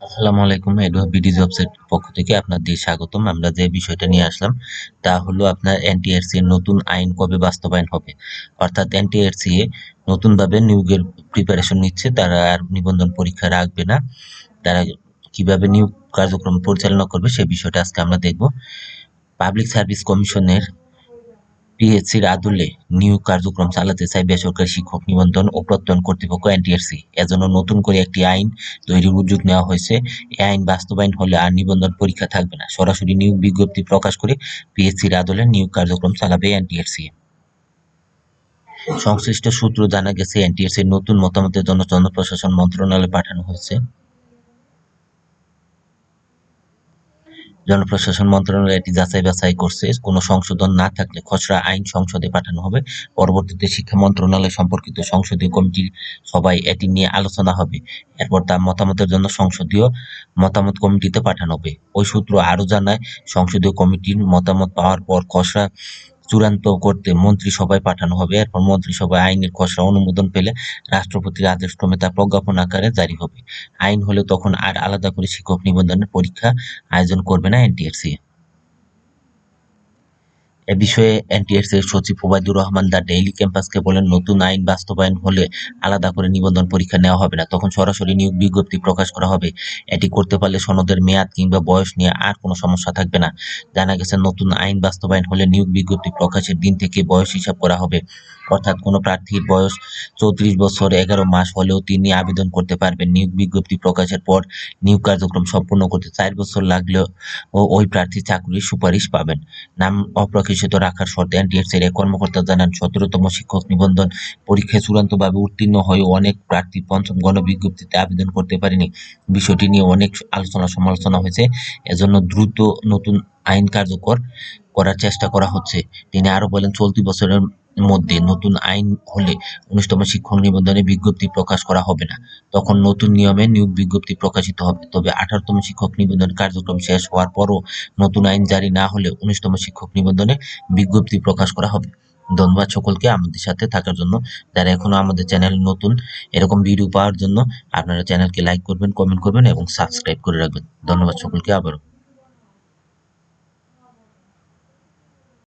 আসসালামু আলাইকুম। বিডি জবসের পক্ষ থেকে আপনাদের স্বাগতম। আমরা যে বিষয়টা নিয়ে আসলাম তা হলো আপনার এনটিআরসি এর নতুন আইন কবে বাস্তবায়ন হবে। অর্থাৎ এনটিআরসি নতুনভাবে নিয়োগের প্রিপারেশন নিচ্ছে। তারা আর নিবন্ধন পরীক্ষা রাখবে না। তারা কিভাবে নিয়োগ কার্যক্রম পরিচালনা করবে সে বিষয়টা আজকে আমরা দেখব। পাবলিক সার্ভিস কমিশনের পিএসসির আদলে নিয়োগ কার্যক্রম চালাতে চায় বেসরকারি শিক্ষক নিবন্ধন ও প্রত্যয়ন কর্তৃপক্ষ এনটিআরসি। এজন্য নতুন করে একটি আইন তৈরির উদ্যোগ নেওয়া হয়েছে। এই আইন বাস্তবায়ন হলে আর নিবন্ধন পরীক্ষা থাকবে না, সরাসরি নিয়োগ বিজ্ঞপ্তি প্রকাশ করে পিএসসির আদলে নিয়োগ কার্যক্রম চালাবে এনটিআরসি। সংশ্লিষ্ট সূত্র জানা গেছে, এনটিআরসির নতুন মতামতের জন্য জনপ্রশাসন মন্ত্রণালয়ে পাঠানো হয়েছে। জনপ্রশাসন মন্ত্রণালয় এটি যাচাই-বাছাই করছে। কোনো সংশোধন না থাকলে খসড়া আইন সংসদে পাঠানো হবে। পরবর্তীতে শিক্ষা মন্ত্রণালয় সম্পর্কিত সংসদীয় কমিটির সভায় এটি নিয়ে আলোচনা হবে। এরপর তা মতামতের জন্য সংসদীয় মতামত কমিটিতে পাঠানো হবে। ওই সূত্র আরও জানায়, সংসদীয় কমিটির মতামত পাওয়ার পর খসড়া চূড়ান্ত করতে মন্ত্রিসভায় পাঠানো হবে। এরপর মন্ত্রিসভায় আইনের খসড়া অনুমোদন পেলে রাষ্ট্রপতির আদেশক্রমে তা প্রজ্ঞাপন আকারে জারি হবে। আইন হলে তখন আর আলাদা করে শিক্ষক নিবন্ধনের পরীক্ষা আয়োজন করবে না এনটিআরসি। এ বিষয়ে এনটিআরসি এর সচিব ওবায়দুর রহমান দ্য ডেইলি ক্যাম্পাসকে বলেন, নতুন আইন বাস্তবায়ন হলে আলাদা করে নিবন্ধন পরীক্ষা নেওয়া হবে না, তখন সরাসরি নিয়োগ বিজ্ঞপ্তি প্রকাশ করা হবে। এটি করতে পারলে সনদের মেয়াদ কিংবা বয়স নিয়ে আর কোনো সমস্যা থাকবে না। জানা গেছে, নতুন আইন বাস্তবায়ন হলে নিয়োগ বিজ্ঞপ্তি প্রকাশের দিন থেকে বয়স হিসাব করা হবে। অর্থাৎ কোনো প্রার্থীর বয়স 34 বছর 11 মাস হলেও তিনি আবেদন করতে পারবেন। নিয়োগ বিজ্ঞপ্তি প্রকাশের পর নিয়োগ কার্যক্রম সম্পন্ন করতে 4 বছর লাগলেও ওই প্রার্থী চাকরির সুপারিশ পাবেন। নাম অপ্রকাশিত রাখার শর্তে এনটিআরসি এর এক কর্মকর্তা জানান, 17তম শিক্ষক নিবন্ধন পরীক্ষায় চূড়ান্তভাবে উত্তীর্ণ হয়েও অনেক প্রার্থী পঞ্চম গণবিজ্ঞপ্তিতে আবেদন করতে পারেনি। বিষয়টি নিয়ে অনেক আলোচনা সমালোচনা হয়েছে। এজন্য দ্রুত নতুন আইন কার্যকর করার চেষ্টা করা হচ্ছে। তিনি আরো বলেন, চলতি বছরের মধ্যে নতুন আইন হলে 19তম শিক্ষক নিবন্ধনে বিজ্ঞপ্তি প্রকাশ করা হবে না। তখন নতুন নিয়মে নিয়োগ বিজ্ঞপ্তি প্রকাশিত হবে। তবে 18তম শিক্ষক নিবন্ধন কার্যক্রম শেষ হওয়ার পরও নতুন আইন জারি না হলে 19তম শিক্ষক নিবন্ধনে বিজ্ঞপ্তি প্রকাশ করা হবে। ধন্যবাদ সকলকে আমাদের সাথে থাকার জন্য। যারা এখনো আমাদের চ্যানেল নতুন, এরকম ভিডিও পাওয়ার জন্য আপনারা চ্যানেলকে লাইক করবেন, কমেন্ট করবেন এবং সাবস্ক্রাইব করে রাখবেন। ধন্যবাদ সকলকে আবারও।